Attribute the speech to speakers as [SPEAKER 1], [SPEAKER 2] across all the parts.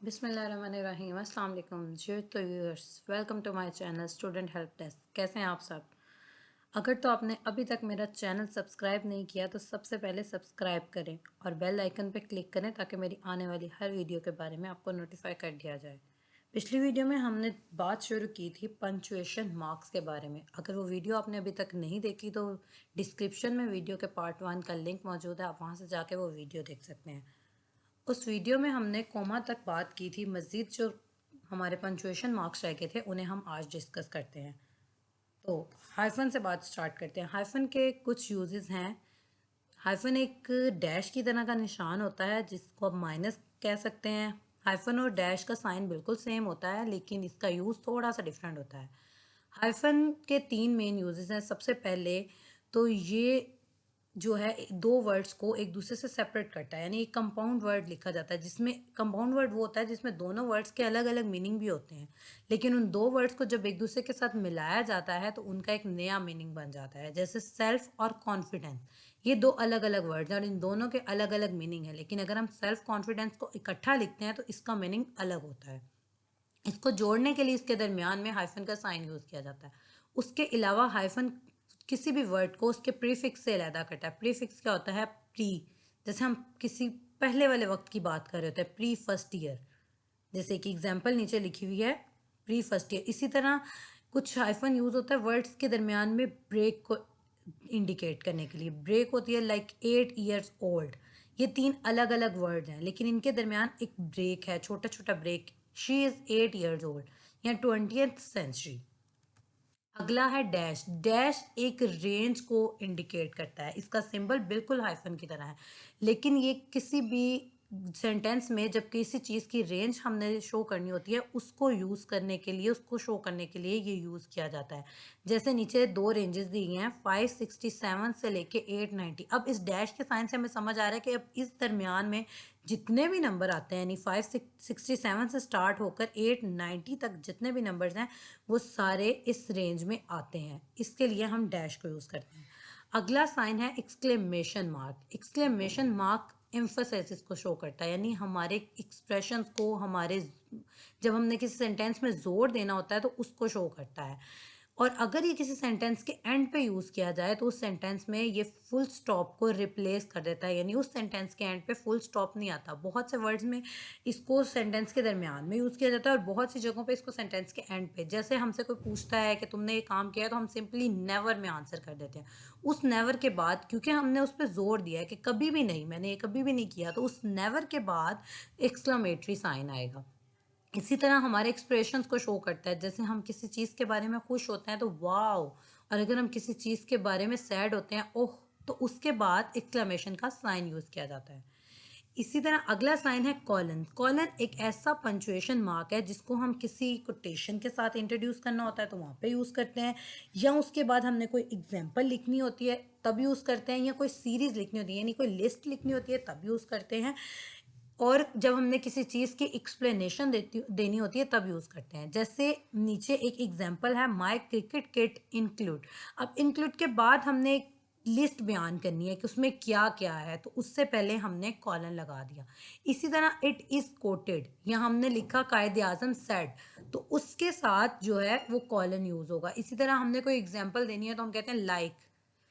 [SPEAKER 1] बिस्मिल्लाहिर्रहमानिर्रहीम। अस्सलाम वालेकुम जी तो viewers, welcome to my channel student help desk. कैसे हैं आप सब? अगर तो आपने अभी तक मेरा चैनल सब्सक्राइब नहीं किया तो सबसे पहले सब्सक्राइब करें और बेल आइकन पर क्लिक करें ताकि मेरी आने वाली हर वीडियो के बारे में आपको नोटिफाई कर दिया जाए। पिछली वीडियो में हमने बात शुरू की थी पंचुएशन मार्क्स के बारे में। अगर वो वीडियो आपने अभी तक नहीं देखी तो डिस्क्रिप्शन में वीडियो के पार्ट 1 का लिंक मौजूद है, आप वहाँ से जाके वो वीडियो देख सकते हैं। उस वीडियो में हमने कोमा तक बात की थी। मज़ीद जो हमारे पंचुएशन मार्क्स रह गए थे उन्हें हम आज डिस्कस करते हैं। तो हाइफन से बात स्टार्ट करते हैं। हाइफन के कुछ यूजेस हैं। हाइफन एक डैश की तरह का निशान होता है जिसको आप माइनस कह सकते हैं। हाइफन और डैश का साइन बिल्कुल सेम होता है लेकिन इसका यूज़ थोड़ा सा डिफरेंट होता है। हाइफन के 3 मेन यूजेस हैं। सबसे पहले तो ये जो है दो वर्ड्स को एक दूसरे से सेपरेट करता है, यानी एक कंपाउंड वर्ड लिखा जाता है जिसमें कंपाउंड वर्ड वो होता है जिसमें दोनों वर्ड्स के अलग अलग मीनिंग भी होते हैं, लेकिन उन दो वर्ड्स को जब एक दूसरे के साथ मिलाया जाता है तो उनका एक नया मीनिंग बन जाता है। जैसे सेल्फ और कॉन्फिडेंस, ये दो अलग अलग वर्ड्स हैं और इन दोनों के अलग अलग मीनिंग है, लेकिन अगर हम सेल्फ कॉन्फिडेंस को इकट्ठा लिखते हैं तो इसका मीनिंग अलग होता है। इसको जोड़ने के लिए इसके दरमियान में हाइफन का साइन यूज़ किया जाता है। उसके अलावा हाइफन किसी भी वर्ड को उसके प्रीफिक्स से अलहदा करता है। प्रीफिक्स क्या होता है? प्री। जैसे हम किसी पहले वाले वक्त की बात कर रहे होते हैं, प्री फर्स्ट ईयर, जैसे कि एग्जाम्पल नीचे लिखी हुई है, प्री फर्स्ट ईयर। इसी तरह कुछ हाइफन यूज़ होता है वर्ड्स के दरमियान में ब्रेक को इंडिकेट करने के लिए। ब्रेक होती है लाइक 8 years old। ये 3 अलग अलग वर्ड्स हैं लेकिन इनके दरमियान एक ब्रेक है, छोटा छोटा break. She is 8 years old या 20th century। अगला है डैश। डैश एक रेंज को इंडिकेट करता है। इसका सिंबल बिल्कुल हाइफन की तरह है, लेकिन ये किसी भी सेंटेंस में जब किसी चीज़ की रेंज हमने शो करनी होती है उसको यूज़ करने के लिए, उसको शो करने के लिए ये यूज़ किया जाता है। जैसे नीचे दो रेंजेस दी गई हैं, 567 से लेके 890। अब इस डैश के साइन से हमें समझ आ रहा है कि अब इस दरमियान में जितने भी नंबर आते हैं, यानी 567 से स्टार्ट होकर 890 तक जितने भी नंबर्स हैं वो सारे इस रेंज में आते हैं। इसके लिए हम डैश को यूज़ करते हैं। अगला साइन है एक्सक्लेमेशन मार्क। एक्सक्लेमेशन मार्क एम्फसाइसिस को शो करता है, यानी हमारे एक्सप्रेशंस को, हमारे जब हमने किसी सेंटेंस में जोर देना होता है तो उसको शो करता है। और अगर ये किसी सेंटेंस के एंड पे यूज़ किया जाए तो उस सेंटेंस में ये फुल स्टॉप को रिप्लेस कर देता है, यानी उस सेंटेंस के एंड पे फुल स्टॉप नहीं आता। बहुत से वर्ड्स में इसको सेंटेंस के दरमियान में यूज़ किया जाता है और बहुत सी जगहों पे इसको सेंटेंस के एंड पे। जैसे हमसे कोई पूछता है कि तुमने ये काम किया है, तो हम सिंपली नेवर में आंसर कर देते हैं। उस नेवर के बाद क्योंकि हमने उस पर जोर दिया है कि कभी भी नहीं, मैंने ये कभी भी नहीं किया, तो उस नेवर के बाद एक्सक्लेमेटरी साइन आएगा। इसी तरह हमारे एक्सप्रेशंस को शो करता है। जैसे हम किसी चीज़ के बारे में खुश होते हैं तो वाओ, और अगर हम किसी चीज़ के बारे में सैड होते हैं ओह, तो उसके बाद एक्सक्लेमेशन का साइन यूज़ किया जाता है। इसी तरह अगला साइन है कॉलन। कॉलन एक ऐसा पंचुएशन मार्क है जिसको हम किसी कोटेशन के साथ इंट्रोड्यूस करना होता है तो वहाँ पे यूज़ करते हैं, या उसके बाद हमने कोई एग्जाम्पल लिखनी होती है तब यूज़ करते हैं, या कोई सीरीज़ लिखनी होती है यानी कोई लिस्ट लिखनी होती है तब यूज़ करते हैं, और जब हमने किसी चीज़ की एक्सप्लेनेशन देनी होती है तब यूज़ करते हैं। जैसे नीचे एक एग्जांपल है, माय क्रिकेट किट इंक्लूड। अब इंक्लूड के बाद हमने एक लिस्ट बयान करनी है कि उसमें क्या क्या है, तो उससे पहले हमने कॉलन लगा दिया। इसी तरह इट इज़ कोटेड, या हमने लिखा कायदे आज़म सेड, तो उसके साथ जो है वो कॉलन यूज़ होगा। इसी तरह हमने कोई एग्जाम्पल देनी है तो हम कहते हैं लाइक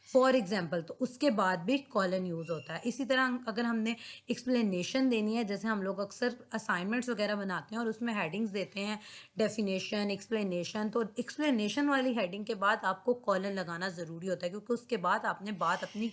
[SPEAKER 1] फॉर एग्जाम्पल, तो उसके बाद भी कॉलन यूज़ होता है। इसी तरह अगर हमने एक्सप्लेनेशन देनी है, जैसे हम लोग अक्सर असाइनमेंट्स वगैरह बनाते हैं और उसमें हेडिंग्स देते हैं, डेफिनेशन, एक्सप्लेनेशन, तो एक्सप्लेनेशन वाली हेडिंग के बाद आपको कॉलन लगाना ज़रूरी होता है क्योंकि उसके बाद आपने बात अपनी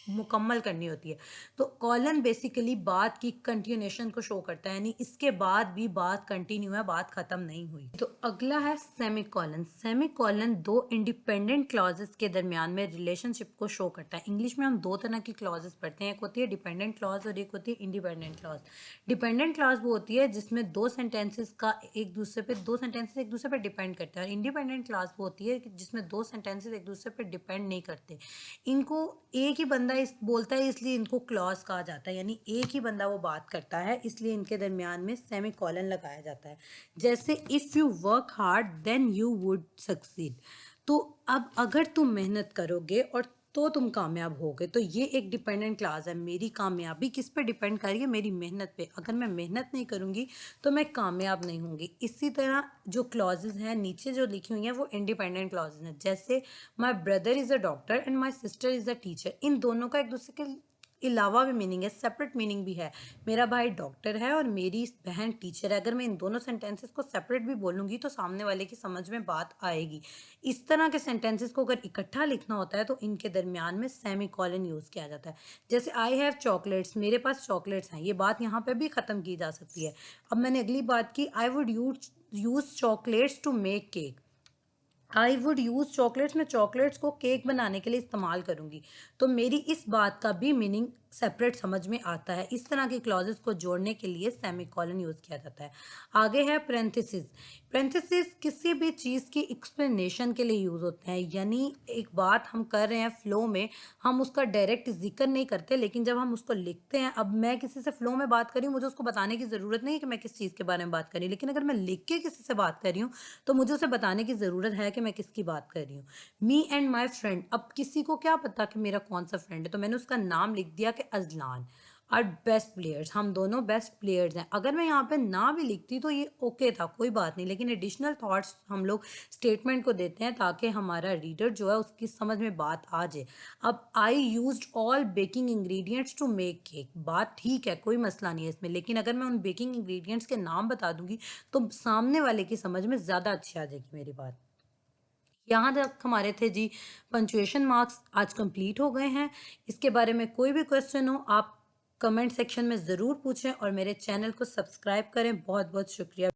[SPEAKER 1] मुकम्मल करनी होती है। तो कॉलन बेसिकली बात की कंटिन्यूएशन को शो करता है, यानी इसके बाद भी बात कंटिन्यू है, बात खत्म नहीं हुई। तो अगला है सेमी कॉलन। सेमी कॉलन दो इंडिपेंडेंट क्लॉजेस के दरमियान में रिलेशनशिप को शो करता है। इंग्लिश में हम दो तरह की क्लॉजेस पढ़ते हैं, एक होती है डिपेंडेंट क्लॉज और एक होती है इंडिपेंडेंट क्लॉज। डिपेंडेंट क्लॉज वो होती है जिसमें दो सेंटेंसेस एक दूसरे पे डिपेंड करते हैं, और इंडिपेंडेंट क्लॉज वो होती है जिसमें दो सेंटेंसेस एक दूसरे पे डिपेंड नहीं करते। इनको एक ही बंदा इस बोलता है इसलिए इनको क्लॉज कहा जाता है, यानी एक ही बंदा वो बात करता है इसलिए इनके दरमियान में सेमी कॉलन लगाया जाता है। जैसे if you work hard then you would succeed, तो अब अगर तुम मेहनत करोगे और तो तुम कामयाब होगे। तो ये एक डिपेंडेंट क्लॉज है। मेरी कामयाबी किस पे डिपेंड कर रही है? मेरी मेहनत पे। अगर मैं मेहनत नहीं करूँगी तो मैं कामयाब नहीं होंगी। इसी तरह जो क्लॉजेज हैं नीचे जो लिखी हुई हैं वो इंडिपेंडेंट क्लॉजेज हैं। जैसे my brother is a doctor and my sister is a teacher. इन दोनों का एक दूसरे के अलावा भी मीनिंग है, सेपरेट मीनिंग भी है। मेरा भाई डॉक्टर है और मेरी बहन टीचर है। अगर मैं इन दोनों सेंटेंसेस को सेपरेट भी बोलूँगी तो सामने वाले की समझ में बात आएगी। इस तरह के सेंटेंसेस को अगर इकट्ठा लिखना होता है तो इनके दरमियान में सेमीकोलन यूज़ किया जाता है। जैसे आई हैव चॉकलेट्स, मेरे पास चॉकलेट्स हैं, ये बात यहाँ पे भी ख़त्म की जा सकती है। अब मैंने अगली बात की, I would use chocolates to make cake. I would use chocolates, मैं चॉकलेट्स को केक बनाने के लिए इस्तेमाल करूँगी। तो मेरी इस बात का भी मीनिंग सेपरेट समझ में आता है। इस तरह के क्लॉजेस को जोड़ने के लिए सेमीकोलन यूज़ किया जाता है। आगे है पैरेंथेसिस। पैरेंथेसिस किसी भी चीज़ की एक्सप्लेनेशन के लिए यूज़ होते हैं। यानी एक बात हम कर रहे हैं फ्लो में, हम उसका डायरेक्ट ज़िक्र नहीं करते, लेकिन जब हम उसको लिखते हैं, अब मैं किसी से फ्लो में बात कर रही हूँ, मुझे उसको बताने की ज़रूरत नहीं है कि मैं किस चीज़ के बारे में बात कर रही हूँ। लेकिन अगर मैं लिख के किसी से बात कर रही हूँ तो मुझे उसे बताने की ज़रूरत है कि मैं किसकी बात कर रही हूँ। मी एंड माई फ्रेंड, अब किसी को क्या पता कि मेरा कौन सा फ्रेंड है, तो मैंने उसका नाम लिख दिया कि अजलान। आर बेस्ट प्लेयर्स, हम दोनों बेस्ट प्लेयर्स हैं। अगर मैं यहाँ पे ना भी लिखती तो ये ओके था, कोई बात नहीं, लेकिन एडिशनल थॉट्स हम लोग स्टेटमेंट को देते हैं ताकि हमारा रीडर जो है उसकी समझ में बात आ जाए। अब I used all baking ingredients to make cake, बात ठीक है, कोई मसला नहीं है इसमें, लेकिन अगर मैं उन बेकिंग इंग्रेडिएंट्स के नाम बता दूंगी तो सामने वाले की समझ में ज़्यादा अच्छी आ जाएगी मेरी बात। यहाँ तक हमारे थे जी पंक्चुएशन मार्क्स, आज कंप्लीट हो गए हैं। इसके बारे में कोई भी क्वेश्चन हो आप कमेंट सेक्शन में ज़रूर पूछें और मेरे चैनल को सब्सक्राइब करें। बहुत बहुत शुक्रिया।